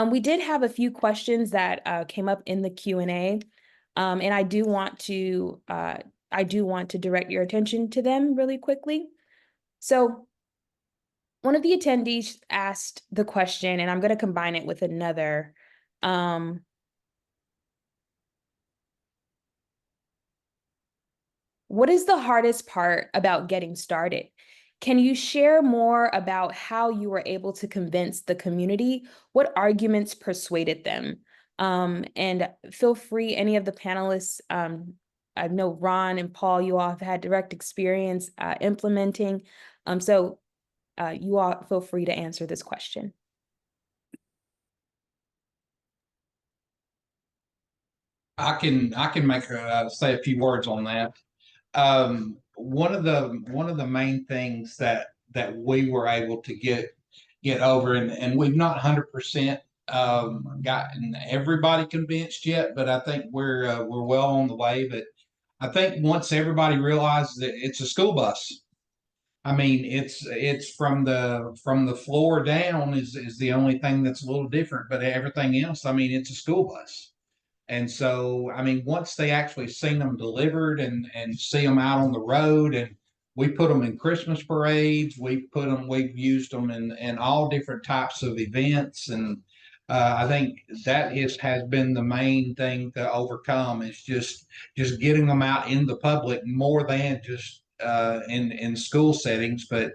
We did have a few questions that came up in the Q&A, and I do want to direct your attention to them really quickly. So one of the attendees asked the question, and I'm going to combine it with another. What is the hardest part about getting started? Can you share more about how you were able to convince the community? What arguments persuaded them? And feel free, any of the panelists, I know Ron and Paul, you all have had direct experience implementing. So you all feel free to answer this question. I can say a few words on that. One of the main things that we were able to get over, and we've not 100% gotten everybody convinced yet, but I think we're well on the way. But I think once everybody realizes that it's a school bus, I mean, it's from the floor down is the only thing that's a little different, but everything else, I mean, it's a school bus. And so, I mean, once they actually seen them delivered and see them out on the road, and we put them in Christmas parades, we've used them in all different types of events. And I think that has been the main thing to overcome, is just getting them out in the public more than just in school settings, but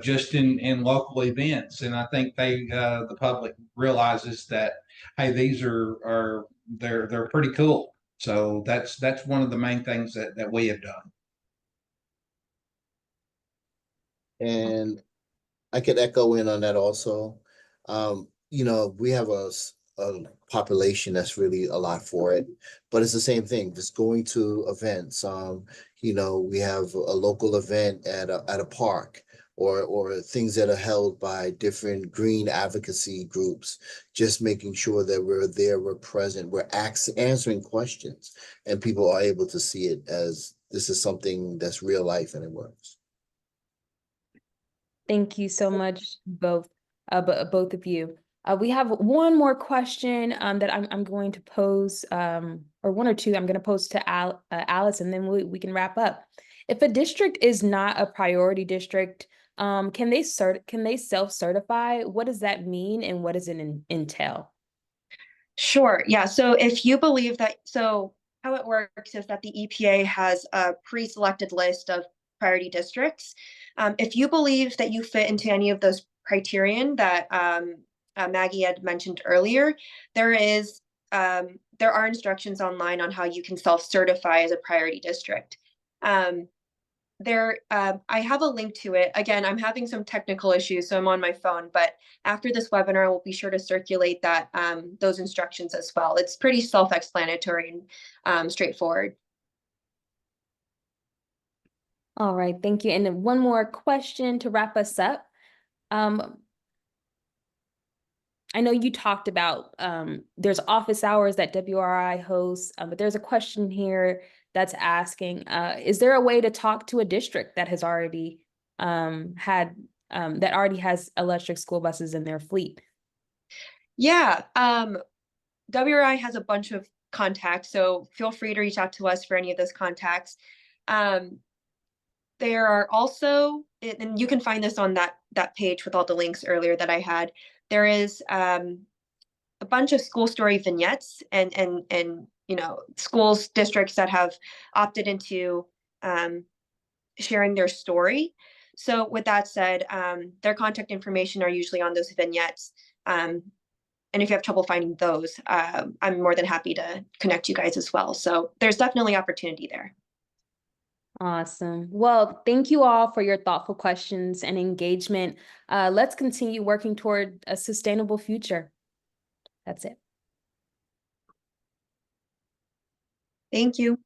just in local events. And I think the public realizes that, hey, these are they're pretty cool. So that's one of the main things that we have done. And I could echo in on that also. We have a population that's really a lot for it, but it's the same thing, just going to events. We have a local event at a park, or things that are held by different green advocacy groups, just making sure that we're there, we're present, we're answering questions, and people are able to see it as this is something that's real life and it works. Thank you so much, both of you. We have one more question that I'm going to pose, or one or two I'm going to pose to Alice, and then we can wrap up. If a district is not a priority district, can they self-certify? What does that mean, and what does it entail? Sure. Yeah. So if you believe that, so how it works is that the EPA has a pre-selected list of priority districts. If you believe that you fit into any of those criterion that Maggie had mentioned earlier, there are instructions online on how you can self-certify as a priority district. I have a link to it. Again, I'm having some technical issues, so I'm on my phone, but after this webinar, we'll be sure to circulate that those instructions as well. It's pretty self-explanatory and straightforward. All right, thank you. And then one more question to wrap us up. I know you talked about there's office hours that WRI hosts, but there's a question here that's asking, is there a way to talk to a district that has already that already has electric school buses in their fleet? Yeah, WRI has a bunch of contacts, so feel free to reach out to us for any of those contacts. There are also, and you can find this on that page with all the links earlier that I had. There is a bunch of school story vignettes and schools, districts that have opted into sharing their story. So with that said, their contact information are usually on those vignettes. And if you have trouble finding those, I'm more than happy to connect you guys as well. So there's definitely opportunity there. Awesome. Well, thank you all for your thoughtful questions and engagement. Let's continue working toward a sustainable future. That's it. Thank you.